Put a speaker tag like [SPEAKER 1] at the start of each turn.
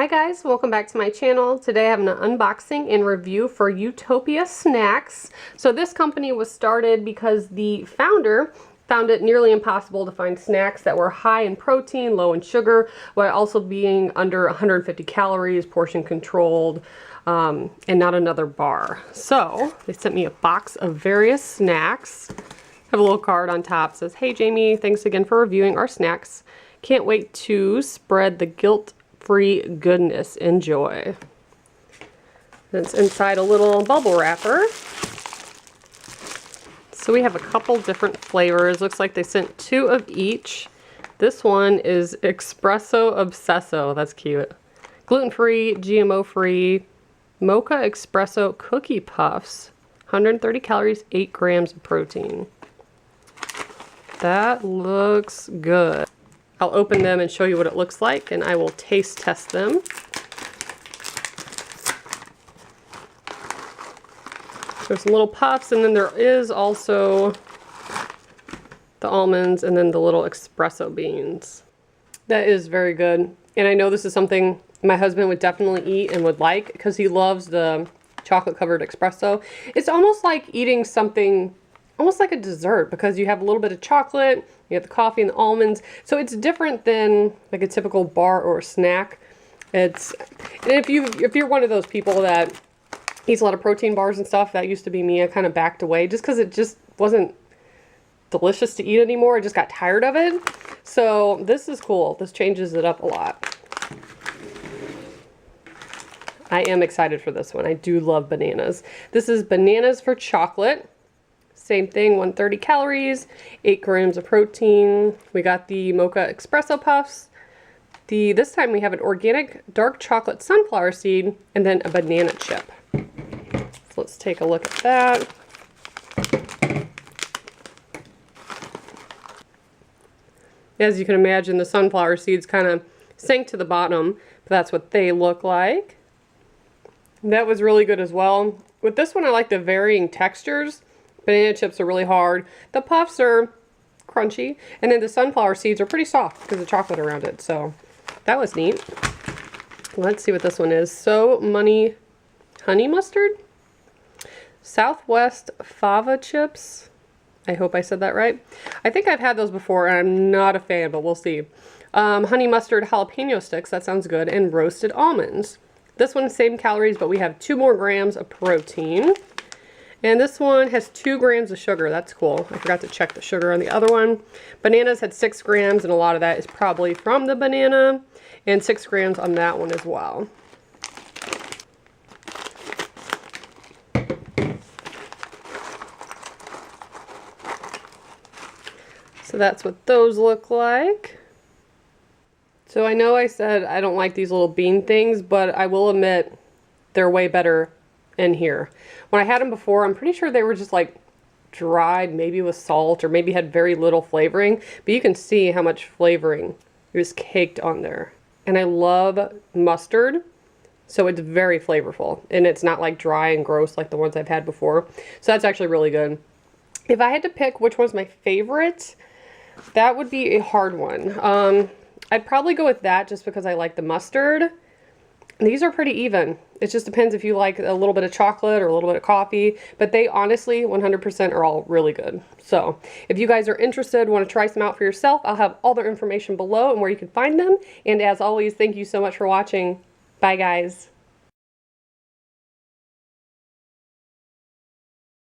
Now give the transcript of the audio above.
[SPEAKER 1] Hi guys, welcome back to my channel. Today I have an unboxing and review for Youtopia snacks. So this company was started because the founder found it nearly impossible to find snacks that were high in protein, low in sugar, while also being under 150 calories, portion controlled, and not another bar. So they sent me a box of various snacks. I have a little card on top that says, "Hey Jamie, thanks again for reviewing our snacks. Can't wait to spread the guilt-free goodness. Enjoy." And it's inside a little bubble wrapper. So we have a couple different flavors. Looks like they sent 2 of each. This one is Espresso Obsesso. That's cute. Gluten-free, GMO-free, Mocha Espresso Cookie Puffs. 130 calories, 8 grams of protein. That looks good. I'll open them and show you what it looks like, and I will taste test them. There's some little puffs, and then there is also the almonds and then the little espresso beans. That is very good. And I know this is something my husband would definitely eat and would like because he loves the chocolate covered espresso. It's almost like eating something, almost like a dessert, because you have a little bit of chocolate, you have the coffee and the almonds. So it's different than like a typical bar or a snack. And if you're one of those people that eats a lot of protein bars and stuff, that used to be me. I kind of backed away just because it just wasn't delicious to eat anymore. I just got tired of it. So this is cool. This changes it up a lot. I am excited for this one. I do love bananas. This is bananas for chocolate. Same thing, 130 calories, 8 grams of protein. We got the Mocha Espresso Puffs. This time we have an organic dark chocolate sunflower seed and then a banana chip. So let's take a look at that. As you can imagine, the sunflower seeds kind of sank to the bottom, but that's what they look like. That was really good as well. With this one, I like the varying textures. Banana chips are really hard. The puffs are crunchy, and then the sunflower seeds are pretty soft because of the chocolate around it. So that was neat. Let's see what this one is. So Money honey mustard, Southwest fava chips. I hope I said that right. I think I've had those before, and I'm not a fan, but we'll see. Honey mustard jalapeno sticks. That sounds good. And roasted almonds. This one, same calories, but we have 2 more grams of protein. And this one has 2 grams of sugar. That's cool. I forgot to check the sugar on the other one. Bananas had 6 grams, and a lot of that is probably from the banana. And 6 grams on that one as well. So that's what those look like. So I know I said I don't like these little bean things, but I will admit they're way better in here. When I had them before, I'm pretty sure they were just like dried, maybe with salt, or maybe had very little flavoring, but you can see how much flavoring is caked on there. And I love mustard, so it's very flavorful, and it's not like dry and gross like the ones I've had before. So that's actually really good. If I had to pick which one's my favorite, that would be a hard one. I'd probably go with that just because I like the mustard. These are pretty even. It just depends if you like a little bit of chocolate or a little bit of coffee, but they honestly 100% are all really good. So if you guys are interested, want to try some out for yourself, I'll have all their information below and where you can find them. And as always, thank you so much for watching. Bye guys.